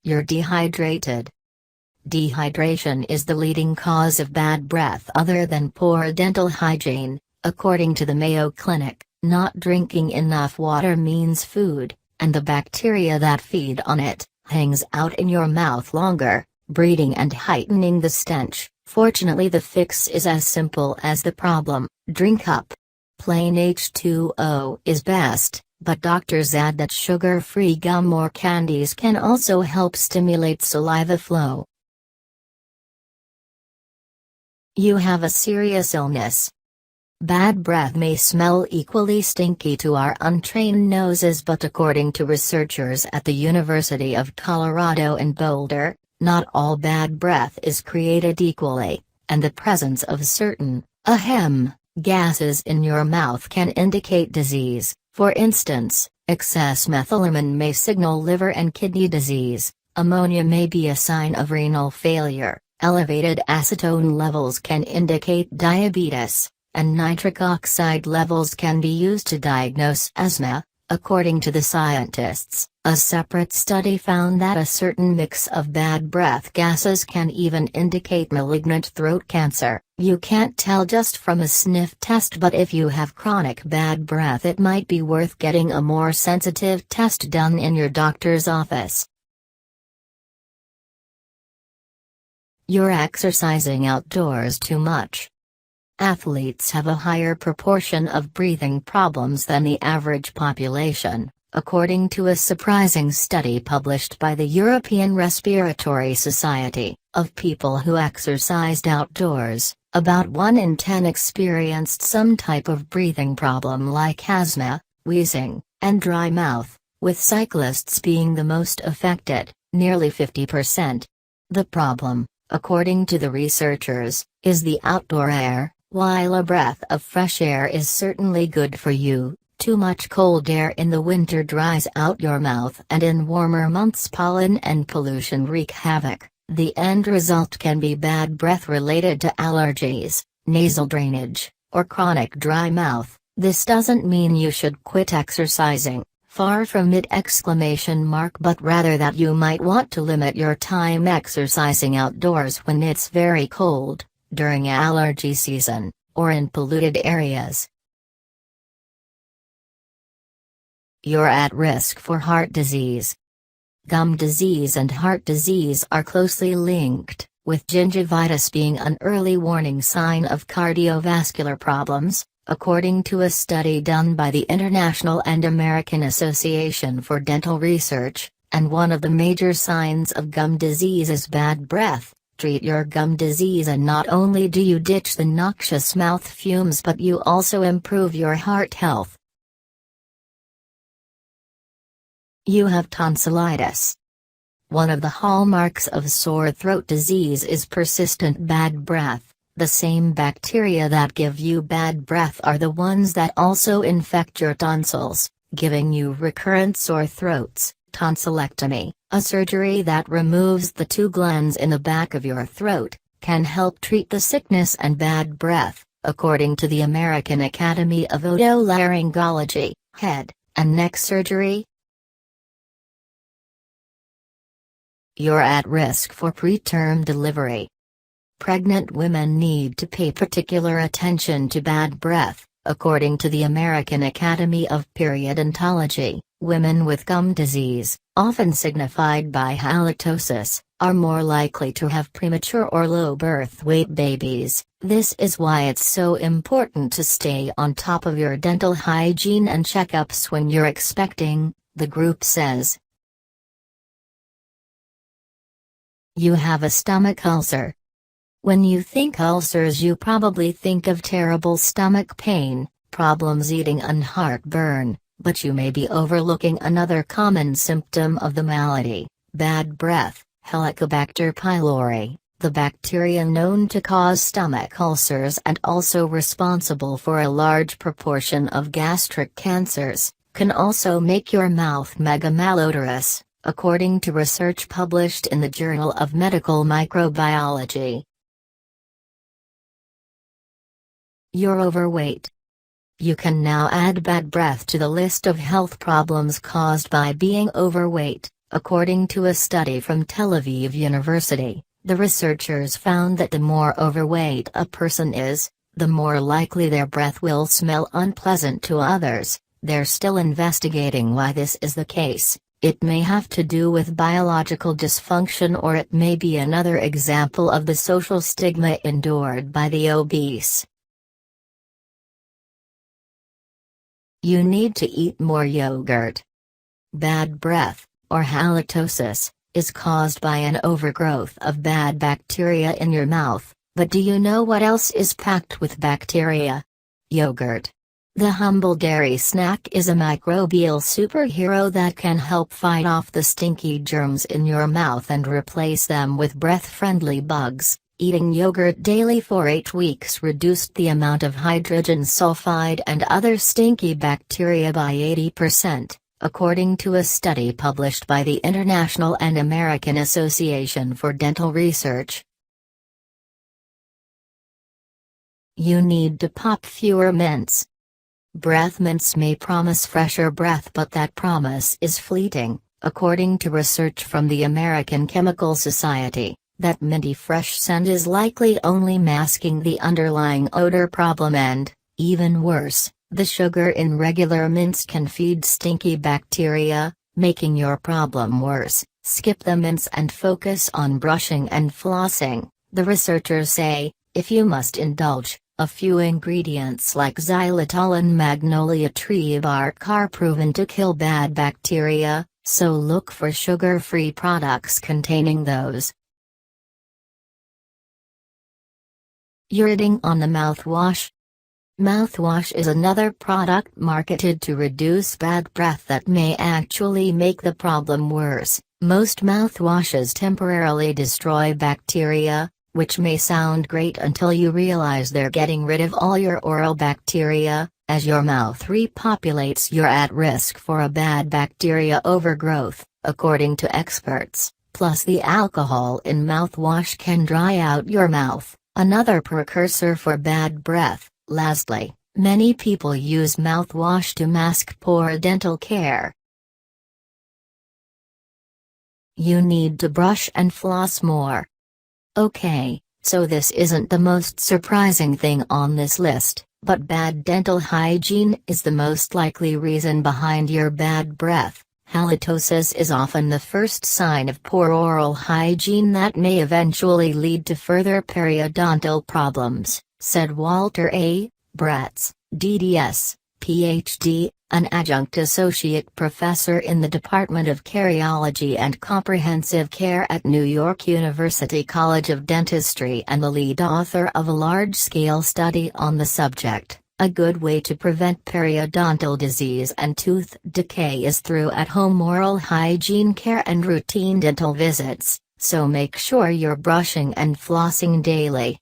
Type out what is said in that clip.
You're dehydrated. Dehydration is the leading cause of bad breath other than poor dental hygiene, according to the Mayo Clinic. Not drinking enough water means food, and the bacteria that feed on it, hangs out in your mouth longer, breeding and heightening the stench. Fortunately, the fix is as simple as the problem: drink up. Plain H2O is best, but doctors add that sugar-free gum or candies can also help stimulate saliva flow. You have a serious illness. Bad breath may smell equally stinky to our untrained noses, but according to researchers at the University of Colorado in Boulder, not all bad breath is created equally, and the presence of certain ahem gases in your mouth can indicate disease. For instance, excess methylamine may signal liver and kidney disease, ammonia may be a sign of renal failure, elevated acetone levels can indicate diabetes, and nitric oxide levels can be used to diagnose asthma. According to the scientists, a separate study found that a certain mix of bad breath gases can even indicate malignant throat cancer. You can't tell just from a sniff test, but if you have chronic bad breath, it might be worth getting a more sensitive test done in your doctor's office. You're exercising outdoors too much. Athletes have a higher proportion of breathing problems than the average population, according to a surprising study published by the European Respiratory Society. Of people who exercised outdoors, about 1 in 10 experienced some type of breathing problem like asthma, wheezing, and dry mouth, with cyclists being the most affected, nearly 50%. The problem, according to the researchers, is the outdoor air. While a breath of fresh air is certainly good for you, too much cold air in the winter dries out your mouth, and in warmer months pollen and pollution wreak havoc. The end result can be bad breath related to allergies, nasal drainage, or chronic dry mouth. This doesn't mean you should quit exercising, far from it! But rather that you might want to limit your time exercising outdoors when it's very cold, during allergy season, or in polluted areas. You're at risk for heart disease. Gum disease and heart disease are closely linked, with gingivitis being an early warning sign of cardiovascular problems, according to a study done by the International and American Association for Dental Research, and one of the major signs of gum disease is bad breath. Treat your gum disease, and not only do you ditch the noxious mouth fumes, but you also improve your heart health. You have tonsillitis. One of the hallmarks of sore throat disease is persistent bad breath. The same bacteria that give you bad breath are the ones that also infect your tonsils, giving you recurrent sore throats. Tonsillectomy, a surgery that removes the 2 glands in the back of your throat, can help treat the sickness and bad breath, according to the American Academy of Otolaryngology. Head and neck surgery. You're at risk for preterm delivery. Pregnant women need to pay particular attention to bad breath, according to the American Academy of Periodontology. Women with gum disease, often signified by halitosis, are more likely to have premature or low birth weight babies. This is why it's so important to stay on top of your dental hygiene and checkups when you're expecting, the group says. You have a stomach ulcer. When you think ulcers, you probably think of terrible stomach pain, problems eating, and heartburn. But you may be overlooking another common symptom of the malady: bad breath. Helicobacter pylori, the bacteria known to cause stomach ulcers and also responsible for a large proportion of gastric cancers, can also make your mouth mega malodorous, according to research published in the Journal of Medical Microbiology. You're overweight. You can now add bad breath to the list of health problems caused by being overweight, According to a study from Tel Aviv University, the researchers found that the more overweight a person is, the more likely their breath will smell unpleasant to others. They're still investigating why this is the case. It may have to do with biological dysfunction, or it may be another example of the social stigma endured by the obese. You need to eat more yogurt. Bad breath, or halitosis, is caused by an overgrowth of bad bacteria in your mouth, but do you know what else is packed with bacteria? Yogurt. The humble dairy snack is a microbial superhero that can help fight off the stinky germs in your mouth and replace them with breath-friendly bugs. Eating yogurt daily for 8 weeks reduced the amount of hydrogen sulfide and other stinky bacteria by 80%, according to a study published by the International and American Association for Dental Research. You need to pop fewer mints. Breath mints may promise fresher breath, but that promise is fleeting, according to research from the American Chemical Society. That minty fresh scent is likely only masking the underlying odor problem, and, even worse, the sugar in regular mints can feed stinky bacteria, making your problem worse. Skip the mints and focus on brushing and flossing, the researchers say. If you must indulge, a few ingredients like xylitol and magnolia tree bark are proven to kill bad bacteria, so look for sugar-free products containing those. Urinating on the mouthwash. Mouthwash is another product marketed to reduce bad breath that may actually make the problem worse. Most mouthwashes temporarily destroy bacteria, which may sound great until you realize they're getting rid of all your oral bacteria. As your mouth repopulates, you're at risk for a bad bacteria overgrowth, according to experts. Plus, the alcohol in mouthwash can dry out your mouth, another precursor for bad breath. Lastly, many people use mouthwash to mask poor dental care. You need to brush and floss more. Okay, so this isn't the most surprising thing on this list, but bad dental hygiene is the most likely reason behind your bad breath. Halitosis is often the first sign of poor oral hygiene that may eventually lead to further periodontal problems, said Walter A. Bratz, DDS, Ph.D., an adjunct associate professor in the Department of Cardiology and Comprehensive Care at New York University College of Dentistry and the lead author of a large-scale study on the subject. A good way to prevent periodontal disease and tooth decay is through at-home oral hygiene care and routine dental visits, so make sure you're brushing and flossing daily.